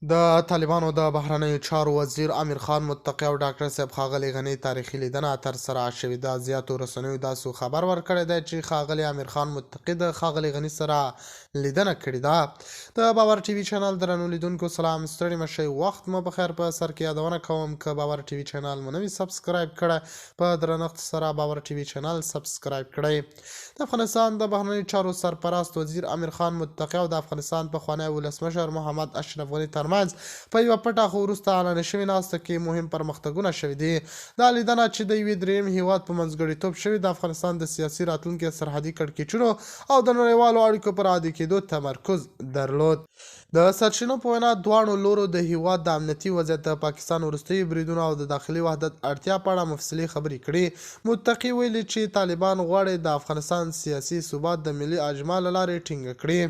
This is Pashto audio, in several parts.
د طالبانو د بهرنیو چارو وزیر امیر خان متقی او ډاکټر صاحب ښاغلي غني تاریخي لیدنه ترسره شوې ده. زیاتو رسنیو داسې خبر ورکړی دی چې ښاغلي امیر خان متقي د ښاغلي غني سره لیدنه کړې ده. د باور ټي وي چینل درنو لیدونکو سلام، ستړي مه شئ، وخت مو بخیر. په سر کې یادونه کوم که باور ټي وي چینل مو نوي سبسکرایب کړی، په درنښت سره باور ټي وي چینل سبسکرایب کړئ. د افغانستان د بهرنیو چارو سرپرست وزیر امیر خان متقي او د افغانستان پخوانی ولسمشر محمد اشرف غني ترمنځ په یوه پټه خو وروسته اعلان شوې ناسته کې مهم پرمختګونه شوي دي. دا لیدنه چې د یوې درېیم هیواد په منځګړیتوب شوې د افغانستان د سیاسي راتلونکي سرحدي کړکېچونو او د نړیوالو اړیکو پر عادي کېدو تمرکز درلود. د سرچینو په وینا دواړو لورو د هیواد د امنیتي وضعیت، د پاکستان وروستیو بریدونو او د داخلي وحدت اړتیا په اړه مفصلي خبرې کړي. متقي ویلي چې طالبان غواړي د افغانستان سیاسي ثبات د ملي اجماع له لارې ټینګ کړي.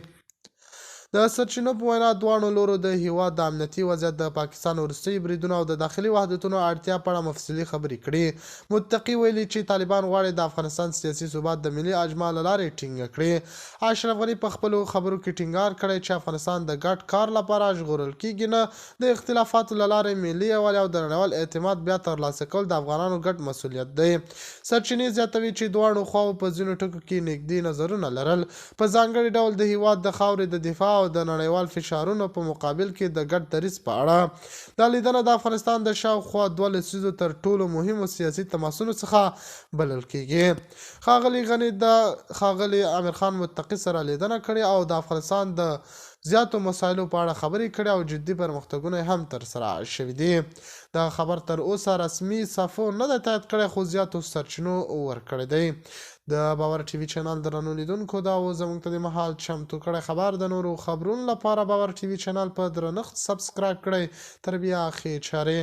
د سرچینو په وینا دواړو لورو د هیواد د امنیتي وضعیت، د پاکستان وروستیو بریدونو او د داخلي وحدتونو اړتیا په اړه مفصلي خبرې کړي. متقي ویلي چې طالبان غواړي د افغانستان سیاسي ثبات د ملي اجماع له لارې ټینګ کړي. اشرف غني په خپلو خبرو کې ټینګار کړی چې افغانستان د ګډ کار لپاره ژغورل کېږي، نه د اختلافاتو له لارې. ملي یووالی او د نړیوال اعتماد بیا ترلاسه کول د افغانانو ګډ مسؤلیت دی. سرچینې زیاتوي چې دواړو خواوو په ځینو ټکو کې نږدې نظرونه لرل، په ځانګړي ډول د هیواد د خاورې د دفاع او د نړیوال فشارونو په مقابل کې د ګډ دریځ په اړه. دا لیدنه د افغانستان د شاوخوا 2 لسیزو تر ټولو مهمو سیاسي تماسونو څخه بلل کېږي. ښاغلي غني د ښاغلي امیر خان متقي سره لیدنه کړې او د افغانستان د زیاتو مسایلو په اړه خبرې کړې او جدي پرمختګونه هم ترسره شوي دي. دا خبر تر اوسه رسمي صفحو نه ده تایید کړی، خو زیاتو سرچینو ورکړی دی. د باور ټي وي چینل درنو لیدونکو دا و زموږ ته د مهال چمتو کړی خبر. د نورو خبرونو لپاره باور ټي وي چینل په درنښت سبسکرایب کړئ. تر بیا ښې چارې.